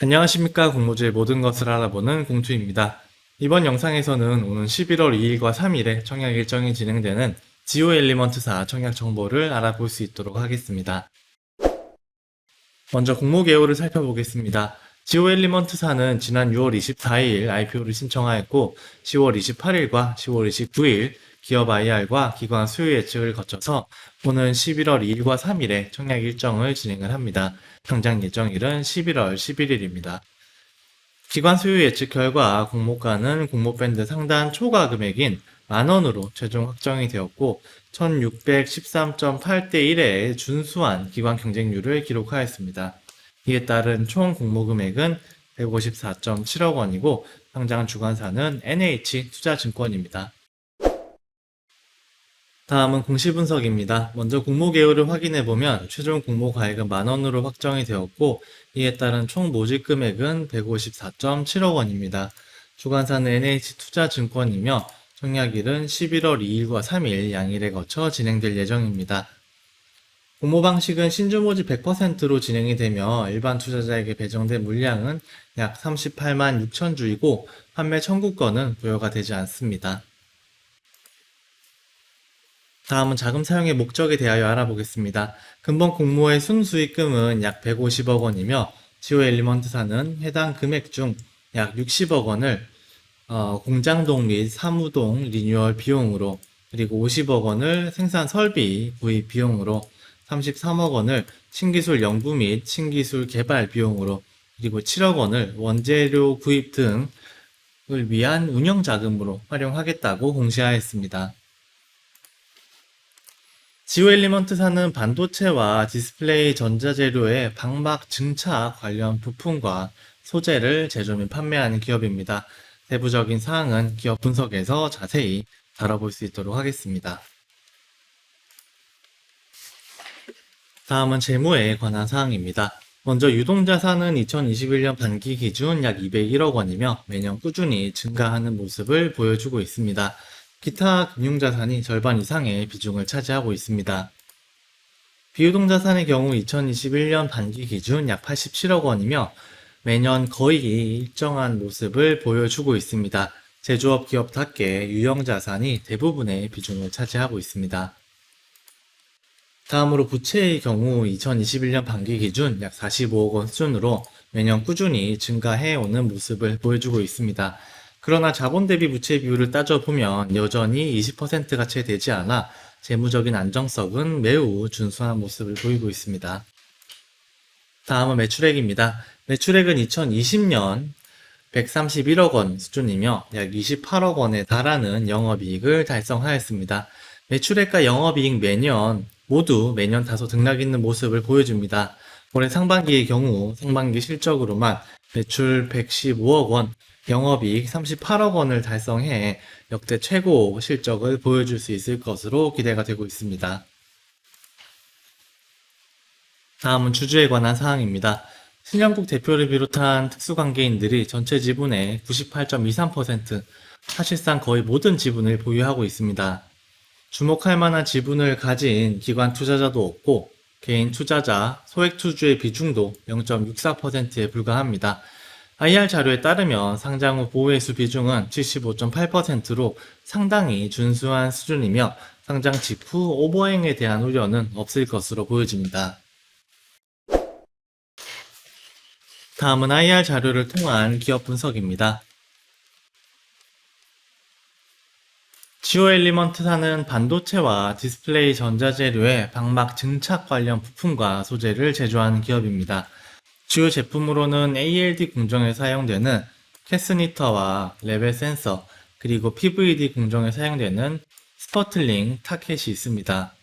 안녕하십니까. 공모주의 모든 것을 알아보는 공투입니다. 이번 영상에서는 오는 11월 2일과 3일에 청약 일정이 진행되는 지오 엘리먼트사 청약 정보를 알아볼 수 있도록 하겠습니다. 먼저 공모 개요를 살펴보겠습니다. 지오 엘리먼트사는 지난 6월 24일 IPO를 신청하였고 10월 28일과 10월 29일 기업 IR과 기관 수요 예측을 거쳐서 오는 11월 2일과 3일에 청약 일정을 진행을 합니다. 평장 예정일은 11월 11일입니다. 기관 수요 예측 결과 공모가는 공모밴드 상단 초과 금액인 만원으로 최종 확정이 되었고 1613.8대 1의 준수한 기관 경쟁률을 기록하였습니다. 이에 따른 총 공모 금액은 154.7억 원이고 당장 주관사는 NH투자증권입니다. 다음은 공시 분석입니다. 먼저 공모 개요를 확인해보면 최종 공모 가액은 만원으로 확정이 되었고 이에 따른 총 모집 금액은 154.7억 원입니다. 주관사는 NH투자증권이며 청약일은 11월 2일과 3일 양일에 거쳐 진행될 예정입니다. 공모 방식은 신주 모집 100%로 진행이 되며 일반 투자자에게 배정된 물량은 약 38만 6천 주이고 판매 청구권은 부여가 되지 않습니다. 다음은 자금 사용의 목적에 대하여 알아보겠습니다. 근본 공모의 순수익금은 약 150억 원이며 지오 엘리먼트사는 해당 금액 중 약 60억 원을 공장동 및 사무동 리뉴얼 비용으로, 그리고 50억 원을 생산 설비 구입 비용으로, 33억 원을 신기술 연구 및 신기술 개발 비용으로, 그리고 7억 원을 원재료 구입 등을 위한 운영 자금으로 활용하겠다고 공시하였습니다. 지오 엘리먼트사는 반도체와 디스플레이 전자재료의 방막 증차 관련 부품과 소재를 제조 및 판매하는 기업입니다. 세부적인 사항은 기업 분석에서 자세히 다뤄볼 수 있도록 하겠습니다. 다음은 재무에 관한 사항입니다. 먼저 유동자산은 2021년 반기 기준 약 201억 원이며 매년 꾸준히 증가하는 모습을 보여주고 있습니다. 기타 금융자산이 절반 이상의 비중을 차지하고 있습니다. 비유동자산의 경우 2021년 반기 기준 약 87억 원이며 매년 거의 일정한 모습을 보여주고 있습니다. 제조업 기업답게 유형자산이 대부분의 비중을 차지하고 있습니다. 다음으로 부채의 경우 2021년 반기 기준 약 45억 원 수준으로 매년 꾸준히 증가해오는 모습을 보여주고 있습니다. 그러나 자본 대비 부채 비율을 따져보면 여전히 20%가 채 되지 않아 재무적인 안정성은 매우 준수한 모습을 보이고 있습니다. 다음은 매출액입니다. 매출액은 2020년 131억 원 수준이며 약 28억 원에 달하는 영업이익을 달성하였습니다. 매출액과 영업이익 모두 매년 다소 등락 있는 모습을 보여줍니다. 올해 상반기의 경우 상반기 실적으로만 매출 115억 원, 영업이익 38억 원을 달성해 역대 최고 실적을 보여줄 수 있을 것으로 기대가 되고 있습니다. 다음은 주주에 관한 사항입니다. 신영국 대표를 비롯한 특수관계인들이 전체 지분의 98.23%, 사실상 거의 모든 지분을 보유하고 있습니다. 주목할 만한 지분을 가진 기관 투자자도 없고 개인 투자자, 소액 투주의 비중도 0.64%에 불과합니다. IR 자료에 따르면 상장 후 보호회수 비중은 75.8%로 상당히 준수한 수준이며 상장 직후 오버행에 대한 우려는 없을 것으로 보여집니다. 다음은 IR 자료를 통한 기업 분석입니다. 지오 엘리먼트사는 반도체와 디스플레이 전자재료의 방막 증착 관련 부품과 소재를 제조하는 기업입니다. 주요 제품으로는 ALD 공정에 사용되는 캐스니터와 레벨 센서, 그리고 PVD 공정에 사용되는 스퍼틀링 타켓이 있습니다.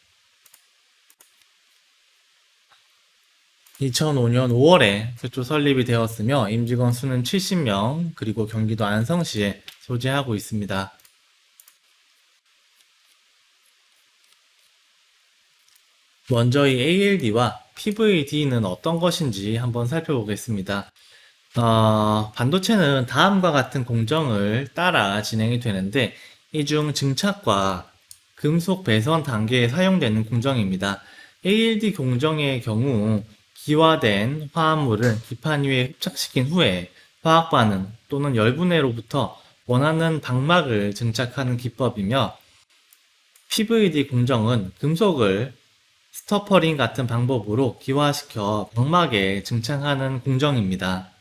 2005년 5월에 최초 설립이 되었으며 임직원 수는 70명, 그리고 경기도 안성시에 소재하고 있습니다. 먼저 이 ALD와 PVD는 어떤 것인지 한번 살펴보겠습니다. 반도체는 다음과 같은 공정을 따라 진행이 되는데 이 중 증착과 금속 배선 단계에 사용되는 공정입니다. ALD 공정의 경우 기화된 화합물을 기판 위에 흡착시킨 후에 화학 반응 또는 열분해로부터 원하는 방막을 증착하는 기법이며, PVD 공정은 금속을 스터퍼링 같은 방법으로 기화시켜 방막에 증착하는 공정입니다.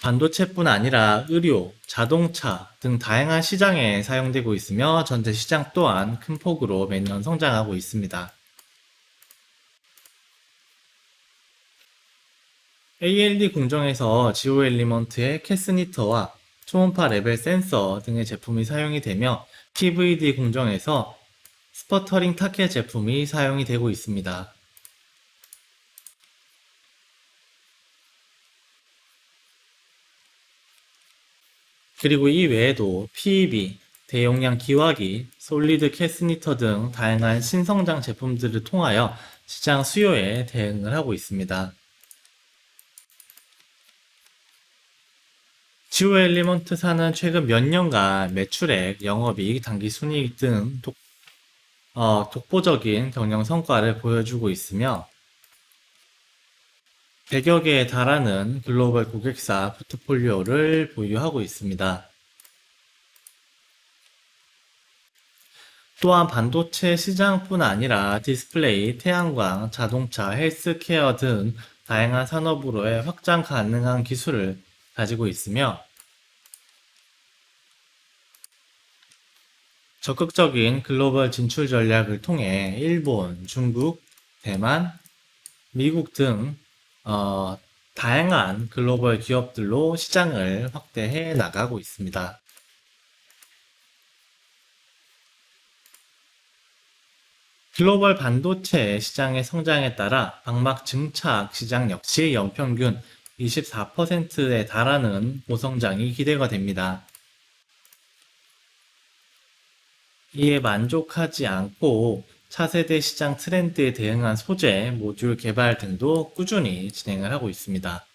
반도체뿐 아니라 의료, 자동차 등 다양한 시장에 사용되고 있으며 전체 시장 또한 큰 폭으로 매년 성장하고 있습니다. ALD 공정에서 지오 엘리먼트의 캐스니터와 초음파 레벨 센서 등의 제품이 사용이 되며, PVD 공정에서 스퍼터링 타켓 제품이 사용이 되고 있습니다. 그리고 이 외에도 PEB, 대용량 기화기, 솔리드 캐스니터 등 다양한 신성장 제품들을 통하여 시장 수요에 대응을 하고 있습니다. 지오 엘리먼트사는 최근 몇 년간 매출액, 영업이익, 당기순이익 등 독보적인 경영 성과를 보여주고 있으며, 100여 개에 달하는 글로벌 고객사 포트폴리오를 보유하고 있습니다. 또한 반도체 시장뿐 아니라 디스플레이, 태양광, 자동차, 헬스케어 등 다양한 산업으로의 확장 가능한 기술을 가지고 있으며, 적극적인 글로벌 진출 전략을 통해 일본, 중국, 대만, 미국 등 다양한 글로벌 기업들로 시장을 확대해 나가고 있습니다. 글로벌 반도체 시장의 성장에 따라 방막 증착 시장 역시 연평균 24%에 달하는 고성장이 기대가 됩니다. 이에 만족하지 않고 차세대 시장 트렌드에 대응한 소재, 모듈 개발 등도 꾸준히 진행을 하고 있습니다.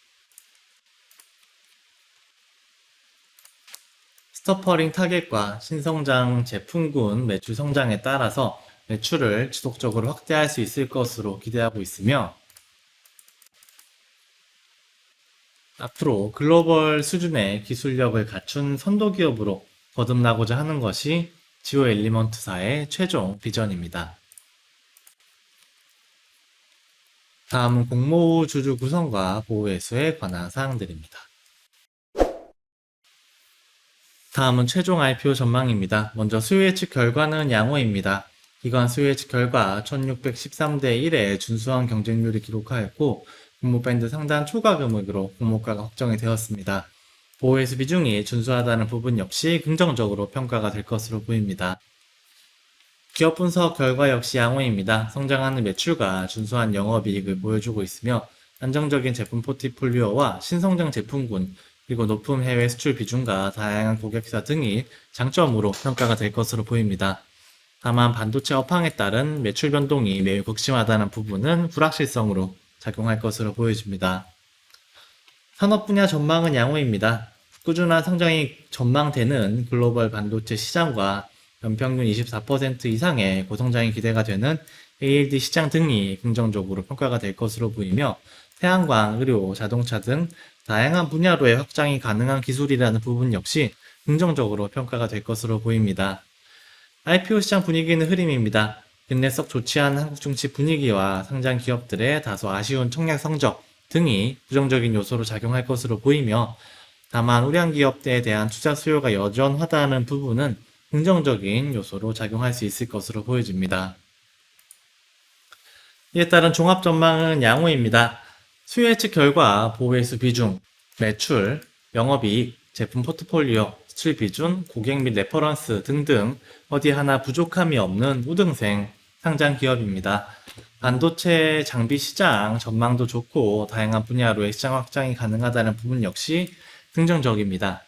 스터퍼링 타겟과 신성장 제품군 매출 성장에 따라서 매출을 지속적으로 확대할 수 있을 것으로 기대하고 있으며, 앞으로 글로벌 수준의 기술력을 갖춘 선도기업으로 거듭나고자 하는 것이 지오 엘리먼트사의 최종 비전입니다. 다음은 공모 주주 구성과 보호 회수에 관한 사항들입니다. 다음은 최종 IPO 전망입니다. 먼저 수요 예측 결과는 양호입니다. 기관 수요 예측 결과 1613대 1에 준수한 경쟁률을 기록하였고, 공모밴드 상단 초과 금액으로 공모가가 확정이 되었습니다. 보호회수 비중이 준수하다는 부분 역시 긍정적으로 평가가 될 것으로 보입니다. 기업 분석 결과 역시 양호입니다. 성장하는 매출과 준수한 영업이익을 보여주고 있으며, 안정적인 제품 포트폴리오와 신성장 제품군, 그리고 높은 해외 수출 비중과 다양한 고객사 등이 장점으로 평가가 될 것으로 보입니다. 다만 반도체 업황에 따른 매출 변동이 매우 극심하다는 부분은 불확실성으로 작용할 것으로 보여집니다. 산업 분야 전망은 양호입니다. 꾸준한 성장이 전망되는 글로벌 반도체 시장과 연평균 24% 이상의 고성장이 기대가 되는 ALD 시장 등이 긍정적으로 평가가 될 것으로 보이며, 태양광, 의료, 자동차 등 다양한 분야로의 확장이 가능한 기술이라는 부분 역시 긍정적으로 평가가 될 것으로 보입니다. IPO 시장 분위기는 흐림입니다. 근래 썩 좋지 않은 한국 증시 분위기와 상장 기업들의 다소 아쉬운 청약 성적 등이 부정적인 요소로 작용할 것으로 보이며, 다만 우량 기업들에 대한 투자 수요가 여전하다는 부분은 긍정적인 요소로 작용할 수 있을 것으로 보여집니다. 이에 따른 종합 전망은 양호입니다. 수요 예측 결과 보호회수 비중, 매출, 영업이익, 제품 포트폴리오, 수출 비중, 고객 및 레퍼런스 등등 어디 하나 부족함이 없는 우등생 상장 기업입니다. 반도체 장비 시장 전망도 좋고 다양한 분야로의 시장 확장이 가능하다는 부분 역시 긍정적입니다.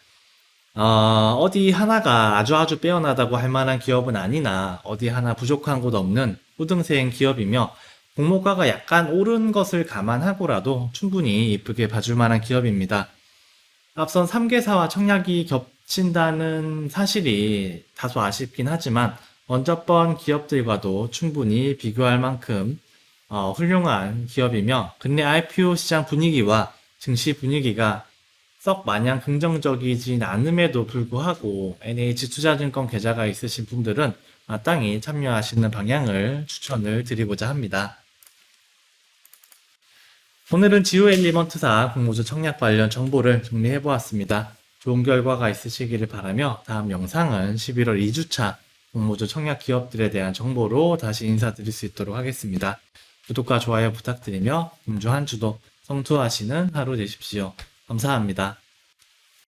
어디 하나가 아주 빼어나다고 할 만한 기업은 아니나 어디 하나 부족한 곳 없는 우등생 기업이며, 공모가가 약간 오른 것을 감안하고라도 충분히 이쁘게 봐줄 만한 기업입니다. 앞선 3개사와 청약이 겹친다는 사실이 다소 아쉽긴 하지만 언저번 기업들과도 충분히 비교할 만큼 훌륭한 기업이며 근래 IPO 시장 분위기와 증시 분위기가 썩 마냥 긍정적이진 않음에도 불구하고 NH투자증권 계좌가 있으신 분들은 마땅히 참여하시는 방향을 추천을 드리고자 합니다. 오늘은 지오엘리먼트사 공모주 청약 관련 정보를 정리해 보았습니다. 좋은 결과가 있으시기를 바라며 다음 영상은 11월 2주차 공모주 청약 기업들에 대한 정보로 다시 인사드릴 수 있도록 하겠습니다. 구독과 좋아요 부탁드리며 금주 한 주도 성투하시는 하루 되십시오. 감사합니다.